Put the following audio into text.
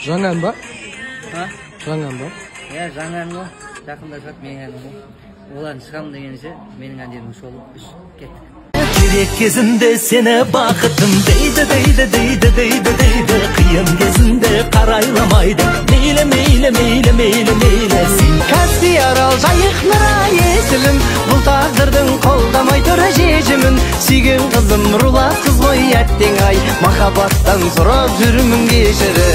Жаңа ән ба? Жаңа ән ба? Иә, жаңа ән ғой. Жақында шығады менің әнім ғой. Олардың шығамын дегенше менің әндерім шолып біз кеттік. Керек кезінде сені бақытым дейді, қиын кезінде қарайламайды. Мейлі. Сен Каспий арал, жайық нұра есілім, бұл тағдырдың қолдамай тұры шешімін. Сүйген қызым рулас қыз ғой әттең ай, махаббаттан сұрап жүрмін кешірім.